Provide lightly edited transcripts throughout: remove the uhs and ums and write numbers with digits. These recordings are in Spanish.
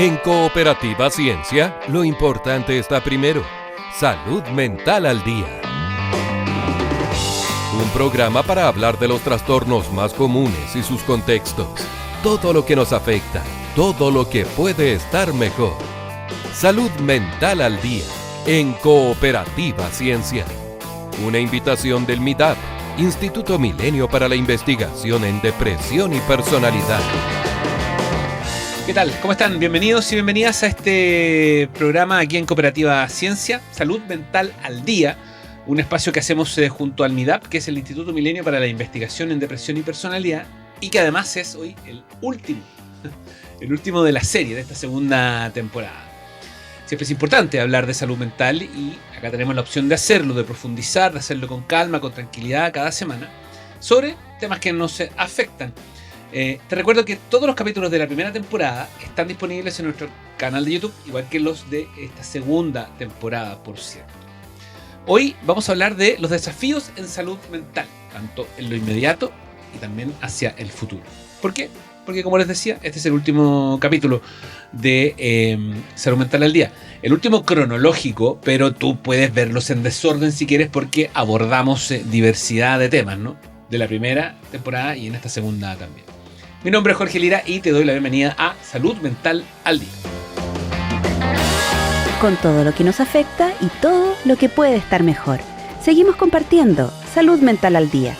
En Cooperativa Ciencia, lo importante está primero. Salud mental al día. Un programa para hablar de los trastornos más comunes y sus contextos. Todo lo que nos afecta, todo lo que puede estar mejor. Salud mental al día, en Cooperativa Ciencia. Una invitación del MIDAP, Instituto Milenio para la Investigación en Depresión y Personalidad. ¿Qué tal? ¿Cómo están? Bienvenidos y bienvenidas a este programa aquí en Cooperativa Ciencia, Salud Mental al Día, un espacio que hacemos junto al MIDAP, que es el Instituto Milenio para la Investigación en Depresión y Personalidad, y que además es hoy el último de la serie de esta segunda temporada. Siempre es importante hablar de salud mental y acá tenemos la opción de hacerlo, de profundizar, de hacerlo con calma, con tranquilidad cada semana, sobre temas que nos afectan. Te recuerdo que todos los capítulos de la primera temporada están disponibles en nuestro canal de YouTube, igual que los de esta segunda temporada, por cierto. Hoy vamos a hablar de los desafíos en salud mental, tanto en lo inmediato y también hacia el futuro. ¿Por qué? Porque, como les decía, este es el último capítulo de Salud Mental al Día. El último cronológico, pero tú puedes verlos en desorden si quieres, porque abordamos diversidad de temas, ¿no? De la primera temporada y en esta segunda también. Mi nombre es Jorge Lira y te doy la bienvenida a Salud Mental al Día. Con todo lo que nos afecta y todo lo que puede estar mejor. Seguimos compartiendo Salud Mental al Día.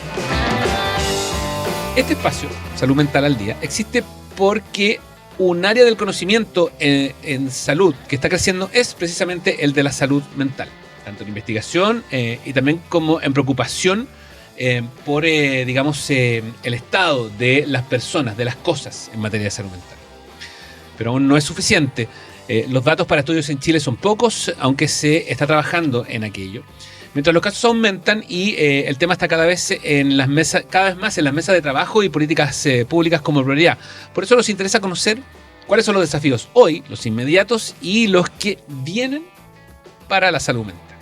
Este espacio, Salud Mental al Día, existe porque un área del conocimiento en salud que está creciendo es precisamente el de la salud mental. Tanto en investigación y también como en preocupación por, el estado de las personas, de las cosas en materia de salud mental. Pero aún no es suficiente. Los datos para estudios en Chile son pocos, aunque se está trabajando en aquello. Mientras los casos aumentan y el tema está cada vez más en las mesas de trabajo y políticas públicas como prioridad. Por eso nos interesa conocer cuáles son los desafíos hoy, los inmediatos y los que vienen para la salud mental.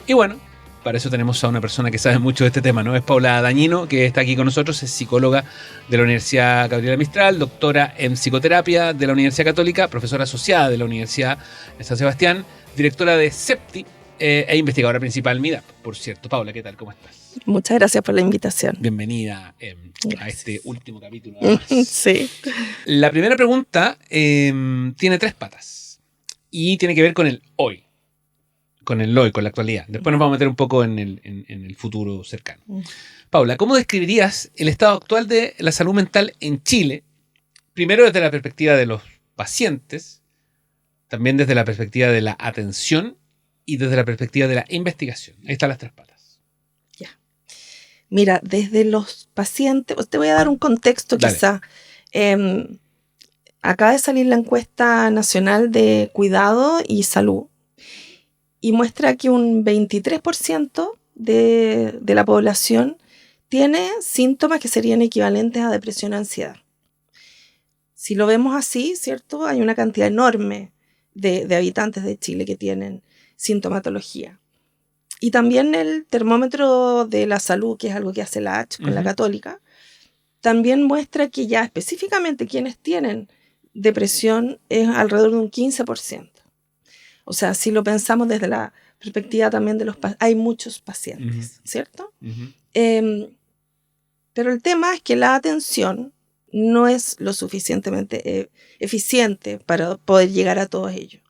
Y bueno, para eso tenemos a una persona que sabe mucho de este tema, ¿no? Es Paula Dañino, que está aquí con nosotros, es psicóloga de la Universidad Gabriela Mistral, doctora en psicoterapia de la Universidad Católica, profesora asociada de la Universidad de San Sebastián, directora de CEPTI e investigadora principal MIDAP, por cierto. Paula, ¿qué tal? ¿Cómo estás? Muchas gracias por la invitación. Bienvenida a este último capítulo. Sí. La primera pregunta tiene 3 patas y tiene que ver con el hoy. Con el hoy, con la actualidad. Después nos vamos a meter un poco en el futuro cercano. Paula, ¿cómo describirías el estado actual de la salud mental en Chile? Primero desde la perspectiva de los pacientes, también desde la perspectiva de la atención y desde la perspectiva de la investigación. Ahí están las 3 patas. Ya. Mira, desde los pacientes, te voy a dar un contexto. Dale. Quizá. Acaba de salir la encuesta nacional de cuidado y salud y muestra que un 23% de la población tiene síntomas que serían equivalentes a depresión o ansiedad. Si lo vemos así, ¿cierto? Hay una cantidad enorme de habitantes de Chile que tienen sintomatología. Y también el termómetro de la salud, que es algo que hace la H con la Católica, también muestra que ya específicamente quienes tienen depresión es alrededor de un 15%. O sea, si lo pensamos desde la perspectiva también de los pacientes, hay muchos pacientes, ¿cierto? Pero el tema es que la atención no es lo suficientemente eficiente para poder llegar a todos ellos.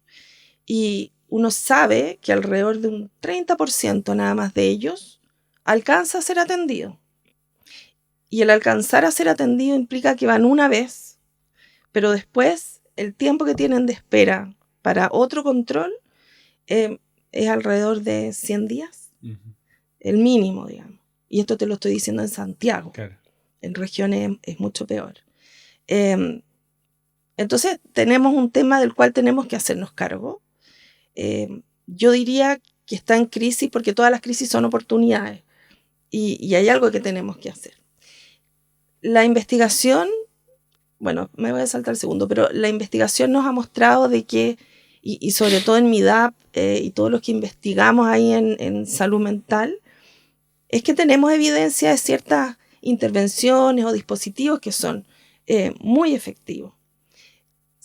Y uno sabe que alrededor de un 30% nada más de ellos alcanza a ser atendido. Y el alcanzar a ser atendido implica que van una vez, pero después el tiempo que tienen de espera para otro control es alrededor de 100 días, el mínimo, digamos. Y esto te lo estoy diciendo en Santiago. Claro. En regiones es mucho peor. Entonces tenemos un tema del cual tenemos que hacernos cargo. Yo diría que está en crisis porque todas las crisis son oportunidades y hay algo que tenemos que hacer. La investigación, bueno, me voy a saltar el segundo, pero la investigación nos ha mostrado de que, y sobre todo en MIDAP y todos los que investigamos ahí en salud mental, es que tenemos evidencia de ciertas intervenciones o dispositivos que son muy efectivos.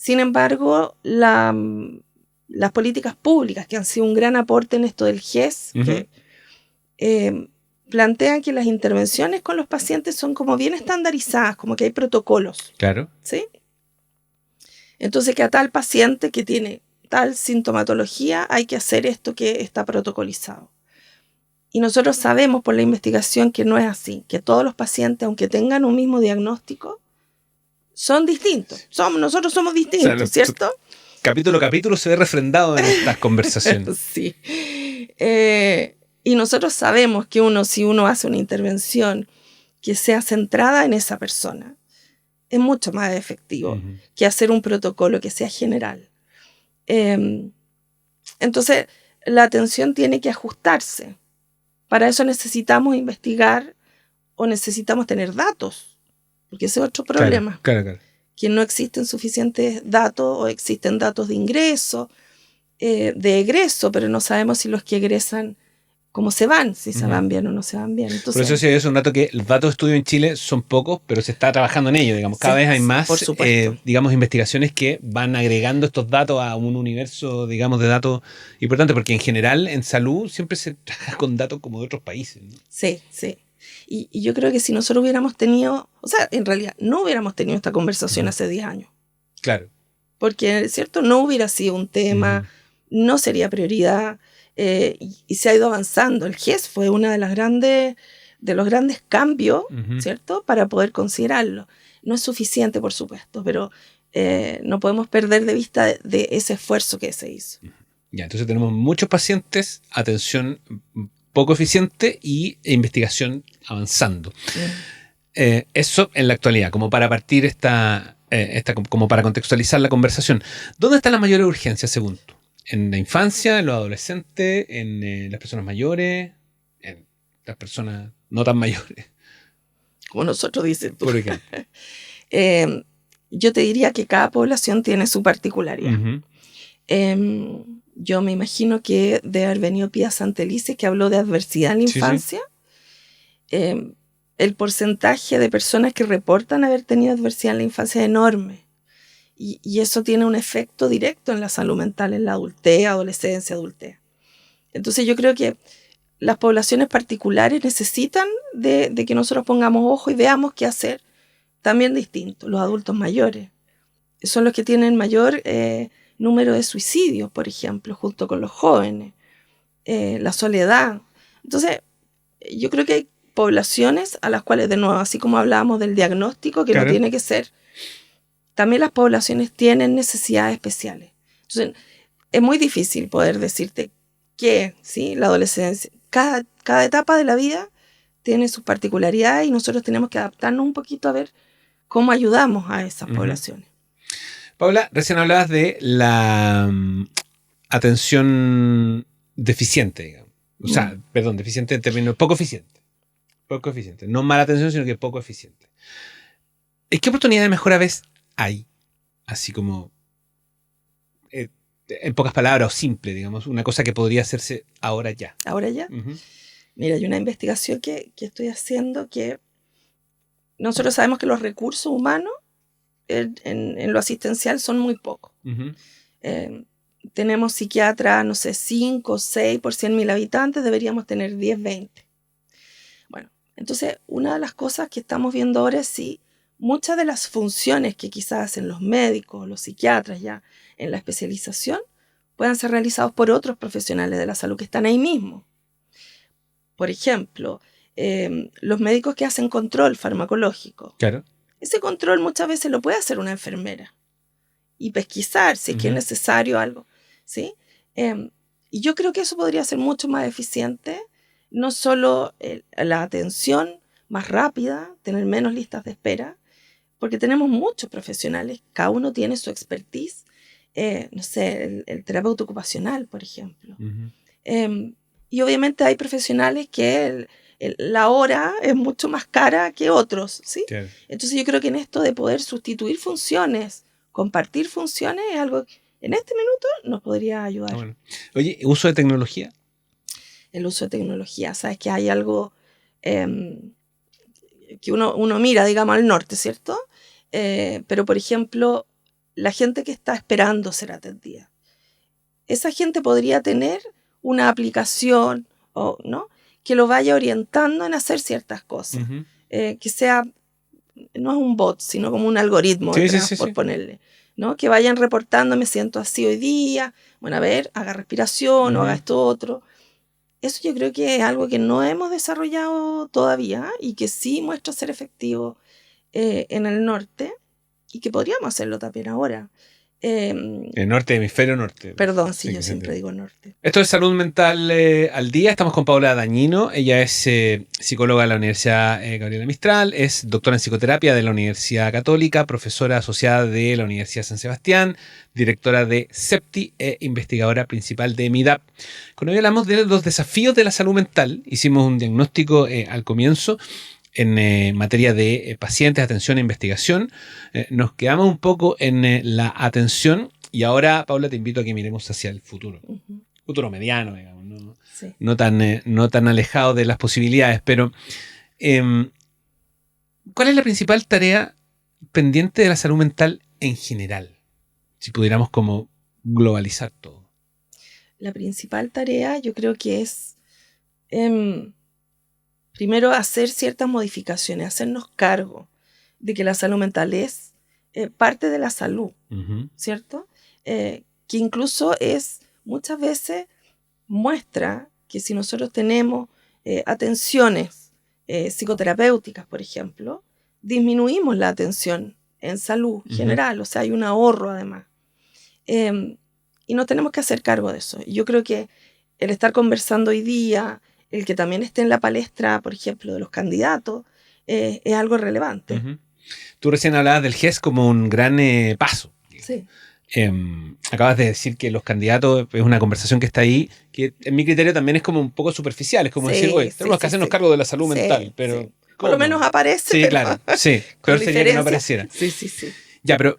Sin embargo, las políticas públicas que han sido un gran aporte en esto del GES, que plantean que las intervenciones con los pacientes son como bien estandarizadas, como que hay protocolos. Claro. ¿Sí? Entonces, que a tal paciente que tiene tal sintomatología hay que hacer esto que está protocolizado. Y nosotros sabemos por la investigación que no es así, que todos los pacientes, aunque tengan un mismo diagnóstico, son distintos. Nosotros somos distintos, Claro. ¿cierto? Capítulo a capítulo se ve refrendado en estas conversaciones. Sí. Y nosotros sabemos que si uno hace una intervención que sea centrada en esa persona, es mucho más efectivo que hacer un protocolo que sea general. Entonces, la atención tiene que ajustarse. Para eso necesitamos investigar o necesitamos tener datos, porque ese es otro problema. Claro. Que no existen suficientes datos o existen datos de ingreso, de egreso, pero no sabemos si los que egresan, cómo se van, si se van bien o no se van bien. Entonces, por eso sí, es un dato que los datos de estudio en Chile son pocos, pero se está trabajando en ello, digamos. Cada vez hay más, digamos, investigaciones que van agregando estos datos a un universo, digamos, de datos importantes, porque en general en salud siempre se trabaja con datos como de otros países, ¿no? Sí. Y yo creo que si nosotros hubiéramos tenido, o sea, en realidad no hubiéramos tenido esta conversación hace 10 años. Claro. Porque, ¿cierto? No hubiera sido un tema, no sería prioridad. Y se ha ido avanzando. El GES fue uno de los grandes cambios, ¿cierto? Para poder considerarlo. No es suficiente, por supuesto, pero no podemos perder de vista de ese esfuerzo que se hizo. Ya, entonces tenemos muchos pacientes, atención poco eficiente y investigación avanzando. Eso en la actualidad, como para partir como para contextualizar la conversación. ¿Dónde están las mayores urgencias, según tú? ¿En la infancia, en los adolescentes, en las personas mayores, en las personas no tan mayores? Como nosotros dices tú. Por ejemplo. Yo te diría que cada población tiene su particularidad. Yo me imagino que de haber venido Pía Santelices, que habló de adversidad en la infancia. El porcentaje de personas que reportan haber tenido adversidad en la infancia es enorme. Y eso tiene un efecto directo en la salud mental, en la adultez, adolescencia, adultez. Entonces yo creo que las poblaciones particulares necesitan de que nosotros pongamos ojo y veamos qué hacer. También distinto, los adultos mayores son los que tienen mayor número de suicidios, por ejemplo, junto con los jóvenes, la soledad. Entonces, yo creo que hay poblaciones a las cuales, de nuevo, así como hablábamos del diagnóstico, que no tiene que ser, también las poblaciones tienen necesidades especiales. Entonces, es muy difícil poder decirte que, ¿sí? La adolescencia, cada etapa de la vida tiene sus particularidades y nosotros tenemos que adaptarnos un poquito a ver cómo ayudamos a esas poblaciones. Paula, recién hablabas de la atención deficiente, digamos. O sea, perdón, deficiente en términos poco eficiente. Poco eficiente. No mala atención, sino que poco eficiente. ¿Qué oportunidad de mejora ves hay? Así como, en pocas palabras, o simple, digamos, una cosa que podría hacerse ahora ya. ¿Ahora ya? Mira, hay una investigación que estoy haciendo que nosotros sabemos que los recursos humanos en lo asistencial son muy pocos. Tenemos psiquiatras, no sé, 5 o 6 por 100.000 habitantes, deberíamos tener 10, 20. Bueno, entonces una de las cosas que estamos viendo ahora es si muchas de las funciones que quizás hacen los médicos, los psiquiatras ya en la especialización, puedan ser realizados por otros profesionales de la salud que están ahí mismo. Por ejemplo, los médicos que hacen control farmacológico. Claro. Ese control muchas veces lo puede hacer una enfermera y pesquisar si es que es necesario algo, ¿sí? Y yo creo que eso podría ser mucho más eficiente, no solo la atención más rápida, tener menos listas de espera, porque tenemos muchos profesionales, cada uno tiene su expertise, no sé, el terapeuta ocupacional, por ejemplo. Y obviamente hay profesionales que la hora es mucho más cara que otros, ¿sí? Claro. Entonces yo creo que en esto de poder sustituir funciones, compartir funciones, es algo que en este minuto nos podría ayudar. Bueno. Oye, ¿uso de tecnología? El uso de tecnología, sabes que hay algo que uno mira, digamos, al norte, ¿cierto? Pero, por ejemplo, la gente que está esperando ser atendida. Esa gente podría tener una aplicación o, ¿no?, que lo vaya orientando en hacer ciertas cosas. Ujú. Que sea, no es un bot, sino como un algoritmo Sí, detrás, sí, por sí. ponerle, ¿no? Que vayan reportando, me siento así hoy día, bueno, a ver, haga respiración o haga esto otro. Eso yo creo que es algo que no hemos desarrollado todavía y que sí muestra ser efectivo en el norte y que podríamos hacerlo también ahora. El norte, hemisferio norte. Perdón si Sí, yo que se siempre entiende. digo norte. Esto es Salud Mental al Día. Estamos con Paola Dañino. Ella es psicóloga de la Universidad Gabriela Mistral, es doctora en psicoterapia de la Universidad Católica, profesora asociada de la Universidad San Sebastián, directora de CEPTI e investigadora principal de MIDAP. Cuando hoy hablamos de los desafíos de la salud mental, hicimos un diagnóstico al comienzo en materia de pacientes, atención e investigación. Nos quedamos un poco en la atención y ahora, Paula, te invito a que miremos hacia el futuro. Ujú. Futuro mediano, digamos, ¿no? Sí. No tan alejado de las posibilidades, pero ¿cuál es la principal tarea pendiente de la salud mental en general? Si pudiéramos como globalizar todo. La principal tarea yo creo que es primero hacer ciertas modificaciones, hacernos cargo de que la salud mental es parte de la salud, ¿cierto? Que incluso es muchas veces muestra que si nosotros tenemos atenciones psicoterapéuticas, por ejemplo, disminuimos la atención en salud general, o sea, hay un ahorro además. Y nos tenemos que hacer cargo de eso. Y yo creo que el estar conversando hoy día, el que también esté en la palestra, por ejemplo, de los candidatos, es algo relevante. Tú recién hablabas del GES como un gran paso. Sí. Acabas de decir que los candidatos es una conversación que está ahí, que en mi criterio también es como un poco superficial, es como Sí, decir, oye, tenemos sí, que hacernos sí. cargo de la salud Sí, mental, pero... sí. Por lo menos aparece. Sí, pero claro, sí, con peor sería que no diferencia. apareciera. Sí, sí, sí. Ya, pero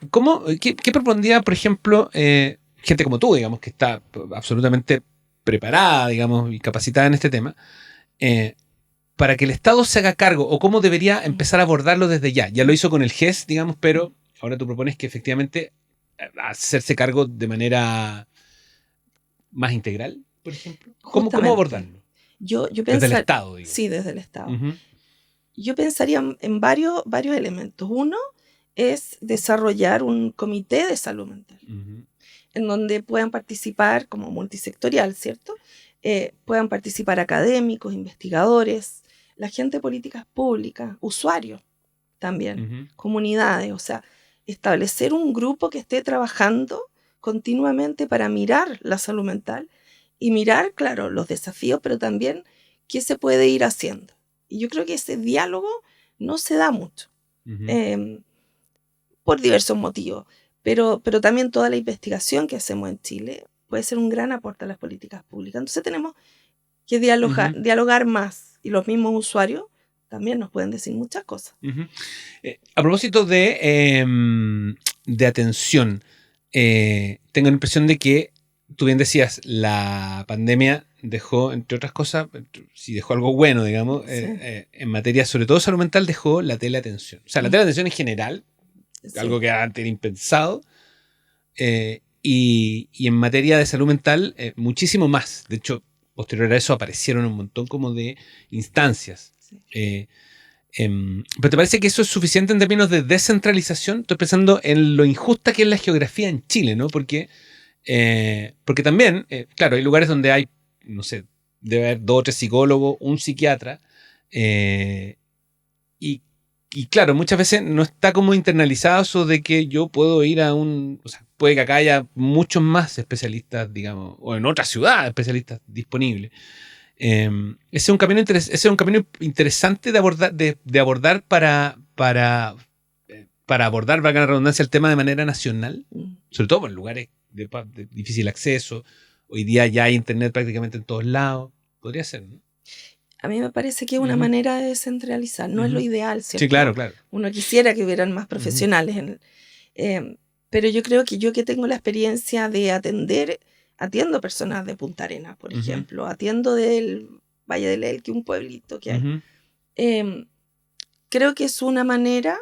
¿qué propondría, por ejemplo, gente como tú, digamos, que está absolutamente preparada, digamos, y capacitada en este tema, para que el Estado se haga cargo, o cómo debería empezar a abordarlo desde ya? Ya lo hizo con el GES, digamos, pero ahora tú propones que efectivamente hacerse cargo de manera más integral, por ejemplo. ¿Cómo Justamente. abordarlo? Yo Desde el Estado, digo. Sí, desde el Estado. Ujú. Yo pensaría en varios elementos. Uno es desarrollar un comité de salud mental, Ujú. en donde puedan participar, como multisectorial, ¿cierto? Puedan participar académicos, investigadores, la gente de políticas públicas, usuarios también, Ujú. comunidades, o sea, establecer un grupo que esté trabajando continuamente para mirar la salud mental y mirar, claro, los desafíos, pero también qué se puede ir haciendo. Y yo creo que ese diálogo no se da mucho, Ujú. por diversos motivos, pero también toda la investigación que hacemos en Chile puede ser un gran aporte a las políticas públicas. Entonces tenemos que dialogar más, y los mismos usuarios también nos pueden decir muchas cosas. Ujú. A propósito de atención, tengo la impresión de que, tú bien decías, la pandemia dejó, entre otras cosas, si dejó algo bueno, digamos, Sí. en materia, sobre todo salud mental, dejó la teleatención. O sea, la teleatención en general, Sí. algo que antes era impensado, y en materia de salud mental, muchísimo más. De hecho, posterior a eso aparecieron un montón como de instancias. Sí. ¿Pero te parece que eso es suficiente en términos de descentralización? Estoy pensando en lo injusta que es la geografía en Chile, ¿no? Porque también, claro, hay lugares donde hay, no sé, debe haber 2 o 3 psicólogos, un psiquiatra, y claro, muchas veces no está como internalizado eso de que yo puedo ir a o sea, puede que acá haya muchos más especialistas, digamos, o en otras ciudades especialistas disponibles. Ese es un camino interesante de abordar para abordar, valga la redundancia, el tema de manera nacional, sobre todo en lugares de difícil acceso. Hoy día ya hay internet prácticamente en todos lados. Podría ser, ¿no? A mí me parece que es una manera de descentralizar. No es lo ideal, ¿cierto? Sí, claro, claro. Uno quisiera que hubieran más profesionales. Pero yo creo que yo que tengo la experiencia de atiendo personas de Punta Arenas, por ejemplo, atiendo del Valle del Elqui, un pueblito que hay. Creo que es una manera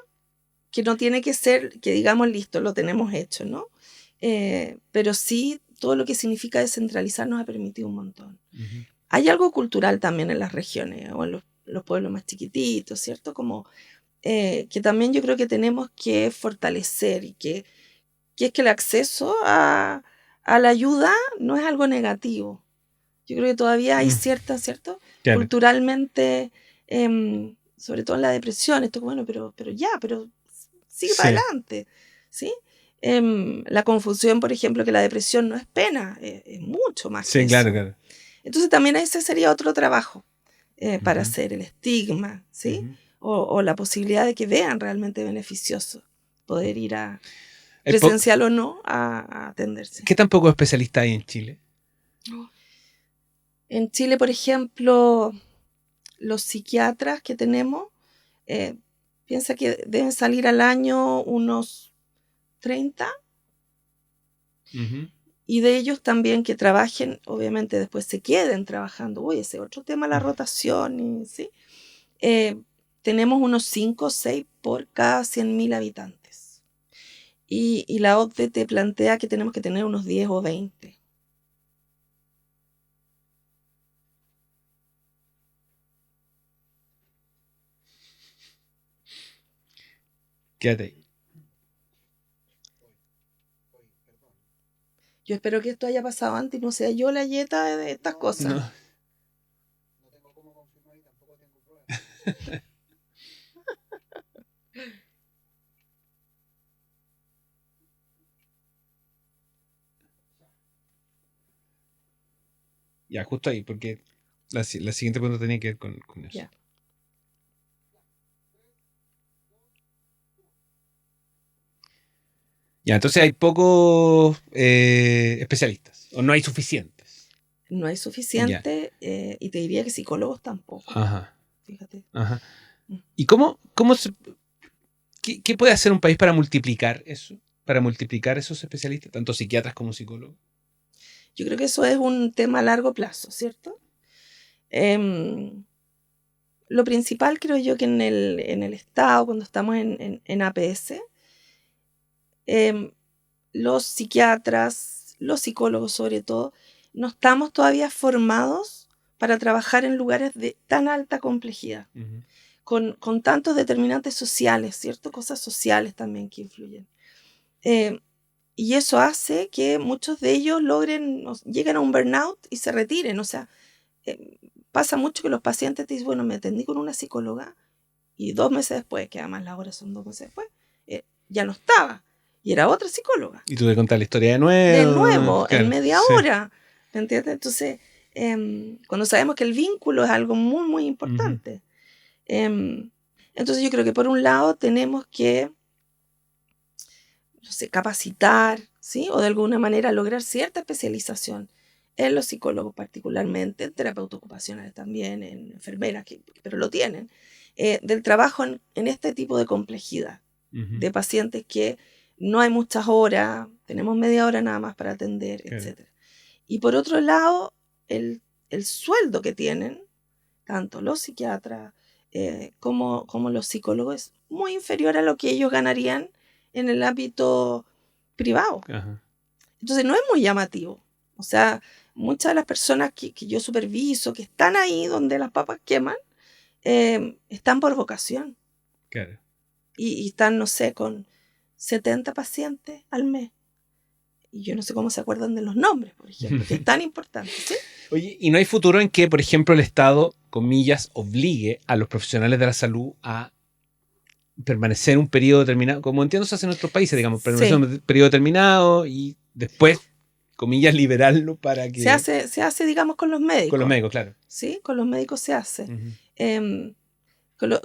que no tiene que ser, que digamos, listo, lo tenemos hecho, ¿no? Pero sí, todo lo que significa descentralizar nos ha permitido un montón. Ujú. Hay algo cultural también en las regiones o en los pueblos más chiquititos, ¿cierto? Como que también yo creo que tenemos que fortalecer y que es que el acceso a la ayuda no es algo negativo. Yo creo que todavía hay ¿cierto? Claro. Culturalmente, sobre todo en la depresión, esto bueno, pero sigue Sí. para adelante, ¿sí? La confusión, por ejemplo, que la depresión no es pena, es mucho más que Sí, claro, eso. claro. Entonces también ese sería otro trabajo para Ujú. hacer, el estigma, ¿sí? Ujú. O la posibilidad de que vean realmente beneficioso poder ir a, Hay presencial o no, a atenderse. ¿Qué tan pocos especialistas hay en Chile? En Chile, por ejemplo, los psiquiatras que tenemos, piensa que deben salir al año unos 30, Ujú. y de ellos también que trabajen, obviamente después se queden trabajando. Uy, ese otro tema, la Ujú. rotación, ¿sí? Tenemos unos 5 o 6 por cada 100.000 habitantes. Y la OCDE te plantea que tenemos que tener unos 10 o 20. Quédate ahí. Yo espero que esto haya pasado antes y no sea yo la yeta de estas cosas. No. Ya, justo ahí, porque la siguiente pregunta tenía que ver con eso. Ya. Ya, entonces hay pocos especialistas, o no hay suficientes. No hay suficiente, y te diría que psicólogos tampoco, Ajá, fíjate. ajá. ¿Y qué puede hacer un país para multiplicar eso? Para multiplicar esos especialistas, tanto psiquiatras como psicólogos. Yo creo que eso es un tema a largo plazo, ¿cierto? Lo principal creo yo que en el Estado, cuando estamos en APS, los psiquiatras, los psicólogos sobre todo, no estamos todavía formados para trabajar en lugares de tan alta complejidad, Ujú. con tantos determinantes sociales, ¿cierto? Cosas sociales también que influyen. Y eso hace que muchos de ellos lleguen a un burnout y se retiren. O sea, pasa mucho que los pacientes te dicen, bueno, me atendí con una psicóloga y 2 meses después, que además las horas son 2 meses después, ya no estaba. Y era otra psicóloga. Y tú te contar la historia de nuevo. De nuevo, Claro, en media sí. hora. ¿Me entiendes? Entonces, cuando sabemos que el vínculo es algo muy, muy importante. Entonces yo creo que por un lado tenemos que, no sé, capacitar, ¿sí? O de alguna manera lograr cierta especialización en los psicólogos particularmente, en terapeutas ocupacionales también, en enfermeras, pero lo tienen, del trabajo en este tipo de complejidad, Ujú. de pacientes que no hay muchas horas, tenemos media hora nada más para atender, Claro. etc. Y por otro lado, el sueldo que tienen, tanto los psiquiatras como los psicólogos, es muy inferior a lo que ellos ganarían en el ámbito privado. Ajá. Entonces no es muy llamativo. O sea, muchas de las personas que yo superviso, que están ahí donde las papas queman, están por vocación. Claro. Y están, no sé, con 70 pacientes al mes. Y yo no sé cómo se acuerdan de los nombres, por ejemplo, que es tan importante, ¿sí? Oye, ¿y no hay futuro en que, por ejemplo, el Estado, comillas, obligue a los profesionales de la salud a permanecer un periodo determinado, como entiendo se hace en otros países, digamos, permanecer Sí. un periodo determinado y después, comillas, liberarlo para que... Se hace, digamos, con los médicos. Con los médicos, claro. Sí, con los médicos se hace. Ujú.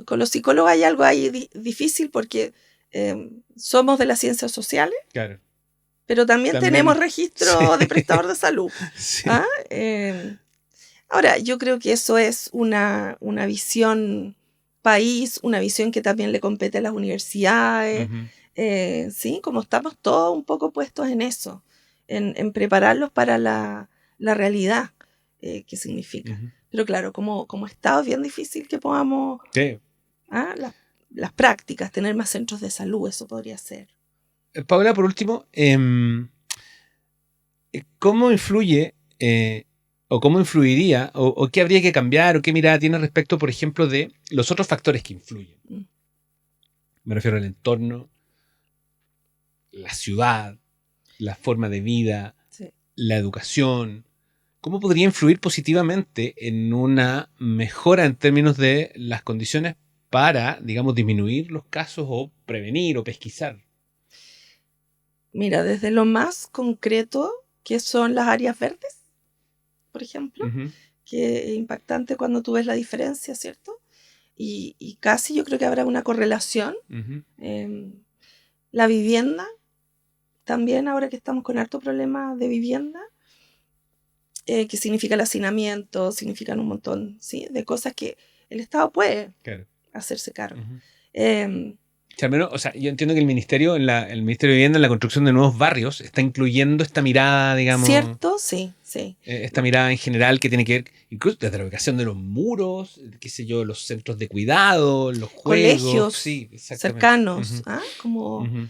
Con los psicólogos hay algo ahí difícil porque somos de las ciencias sociales, Claro. pero también tenemos registro sí. de prestador de salud. Sí. ¿Ah? Ahora, yo creo que eso es una visión país, una visión que también le compete a las universidades, Ujú. ¿sí? Como estamos todos un poco puestos en eso, en prepararlos para la realidad que significa. Ujú. Pero claro, como Estado es bien difícil que podamos Sí. las prácticas, tener más centros de salud, eso podría ser. Paola, por último, ¿cómo influye o cómo influiría o qué habría que cambiar o qué mirada tiene respecto, por ejemplo, de los otros factores que influyen? Me refiero al entorno, la ciudad, la forma de vida, Sí. la educación. ¿Cómo podría influir positivamente en una mejora en términos de las condiciones para, digamos, disminuir los casos o prevenir o pesquisar? Mira, desde lo más concreto, que son las áreas verdes, por ejemplo, Ujú. que es impactante cuando tú ves la diferencia, ¿cierto? Y casi yo creo que habrá una correlación. Ujú. La vivienda, también ahora que estamos con harto problema de vivienda, que significa el hacinamiento, significan un montón, ¿sí?, de cosas que el Estado puede Claro. hacerse cargo. Ujú. Eh, O sea, al menos, o sea, yo entiendo que el Ministerio, el Ministerio de Vivienda, en la construcción de nuevos barrios, está incluyendo esta mirada, digamos, ¿Cierto? Sí, sí. esta mirada en general que tiene que ver incluso desde la ubicación de los muros, qué sé yo, los centros de cuidado, los juegos. Colegios Sí, exactamente. cercanos, Ujú, ¿ah? Como, ujú.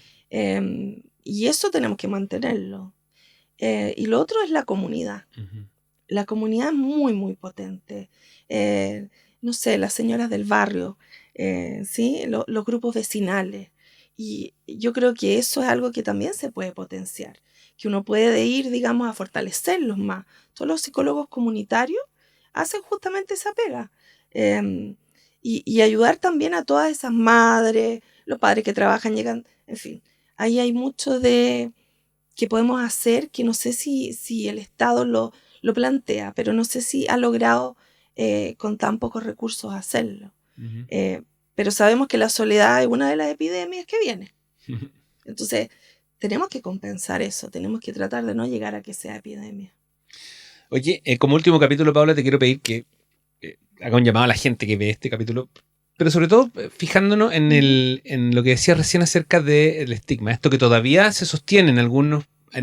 y eso tenemos que mantenerlo. Y lo otro es la comunidad. Ujú. La comunidad es muy, muy potente. No sé, las señoras del barrio, ¿sí? Los grupos vecinales. Y yo creo que eso es algo que también se puede potenciar, que uno puede ir, digamos, a fortalecerlos más. Todos los psicólogos comunitarios hacen justamente esa pega. Y ayudar también a todas esas madres, los padres que trabajan, llegan, en fin. Ahí hay mucho de que podemos hacer que no sé si el Estado lo plantea, pero no sé si ha logrado con tan pocos recursos hacerlo. Ujú. Pero sabemos que la soledad es una de las epidemias que viene. Entonces, tenemos que compensar eso, tenemos que tratar de no llegar a que sea epidemia. Oye, como último capítulo, Paula, te quiero pedir que haga un llamado a la gente que ve este capítulo, pero sobre todo fijándonos en lo que decía recién acerca del estigma, esto que todavía se sostiene en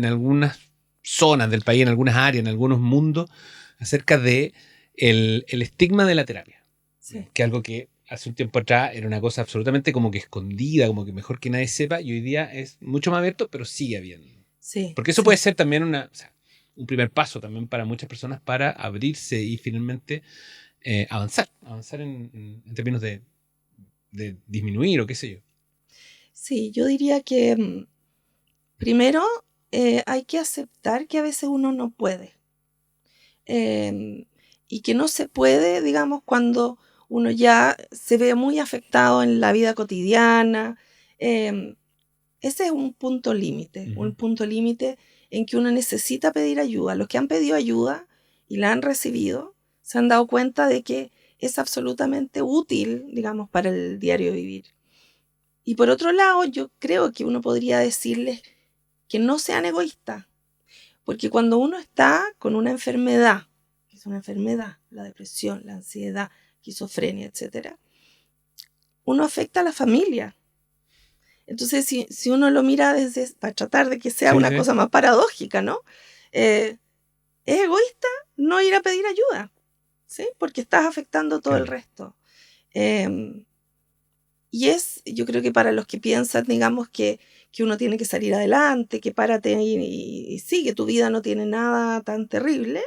algunas zonas del país, en algunas áreas, en algunos mundos, acerca de el estigma de la terapia, Sí. que es algo que hace un tiempo atrás era una cosa absolutamente como que escondida, como que mejor que nadie sepa, y hoy día es mucho más abierto, pero sigue habiendo. Sí, Porque eso sí. puede ser también un primer paso también para muchas personas para abrirse y finalmente avanzar en términos de disminuir o qué sé yo. Sí, yo diría que primero hay que aceptar que a veces uno no puede. Y que no se puede, digamos, cuando uno ya se ve muy afectado en la vida cotidiana. Ese es un punto límite, Ujú. un punto límite en que uno necesita pedir ayuda. Los que han pedido ayuda y la han recibido se han dado cuenta de que es absolutamente útil, digamos, para el diario vivir. Y por otro lado, yo creo que uno podría decirles que no sean egoístas, porque cuando uno está con una enfermedad, que es una enfermedad, la depresión, la ansiedad, esquizofrenia, etc., uno afecta a la familia. Entonces, si uno lo mira para tratar de que sea Sí, una sí. cosa más paradójica, ¿no? Es egoísta no ir a pedir ayuda, ¿sí? Porque estás afectando todo el Claro. resto. Yo creo que para los que piensan, digamos, que uno tiene que salir adelante, que párate y sí, que tu vida no tiene nada tan terrible,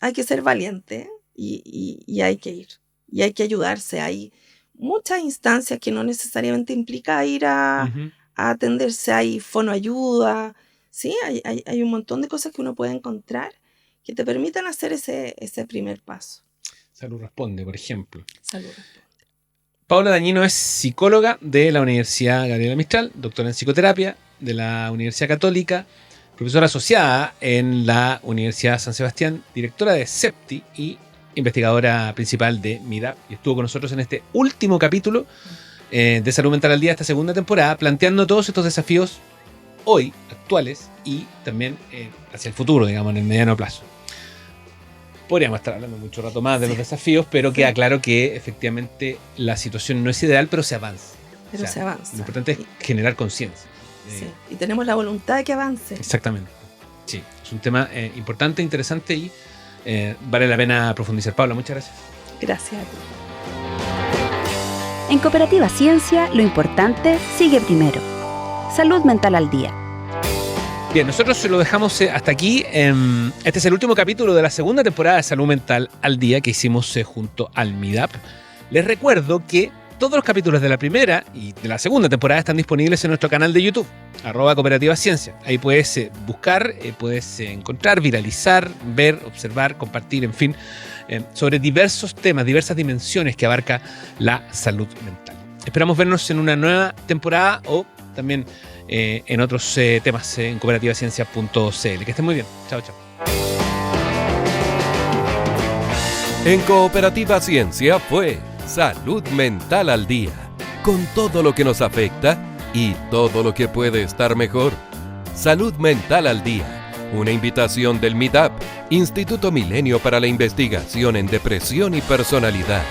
hay que ser valiente y hay que ir. Y hay que ayudarse. Hay muchas instancias que no necesariamente implica ir a Ujú. atenderse. Hay fonoayuda, ¿sí? Hay un montón de cosas que uno puede encontrar que te permitan hacer ese primer paso. Salud Responde, por ejemplo. Salud. Paula Dañino es psicóloga de la Universidad Gabriela Mistral, doctora en psicoterapia de la Universidad Católica, profesora asociada en la Universidad San Sebastián, directora de CEPTI y investigadora principal de MIDAP. Y estuvo con nosotros en este último capítulo de Salud Mental al Día, esta segunda temporada, planteando todos estos desafíos hoy, actuales, y también hacia el futuro, digamos, en el mediano plazo. Podríamos estar hablando mucho rato más de los desafíos, pero queda claro que efectivamente la situación no es ideal, pero se avanza. Pero se avanza. Lo importante es generar conciencia. Sí. Y tenemos la voluntad de que avance. Exactamente. Sí, es un tema importante, interesante y vale la pena profundizar. Paula, muchas gracias. Gracias a ti. En Cooperativa Ciencia, lo importante sigue primero. Salud Mental al Día. Bien, nosotros se lo dejamos hasta aquí. Este es el último capítulo de la segunda temporada de Salud Mental al Día que hicimos junto al MIDAP. Les recuerdo que todos los capítulos de la primera y de la segunda temporada están disponibles en nuestro canal de YouTube, @Cooperativa Ciencia. Ahí puedes buscar, puedes encontrar, viralizar, ver, observar, compartir, en fin, sobre diversos temas, diversas dimensiones que abarca la salud mental. Esperamos vernos en una nueva temporada o también en otros temas en cooperativaciencia.cl. Que estén muy bien. Chao, chao. En Cooperativa Ciencia fue Salud Mental al Día, con todo lo que nos afecta y todo lo que puede estar mejor. Salud Mental al Día, una invitación del MIDAP, Instituto Milenio para la Investigación en Depresión y Personalidad.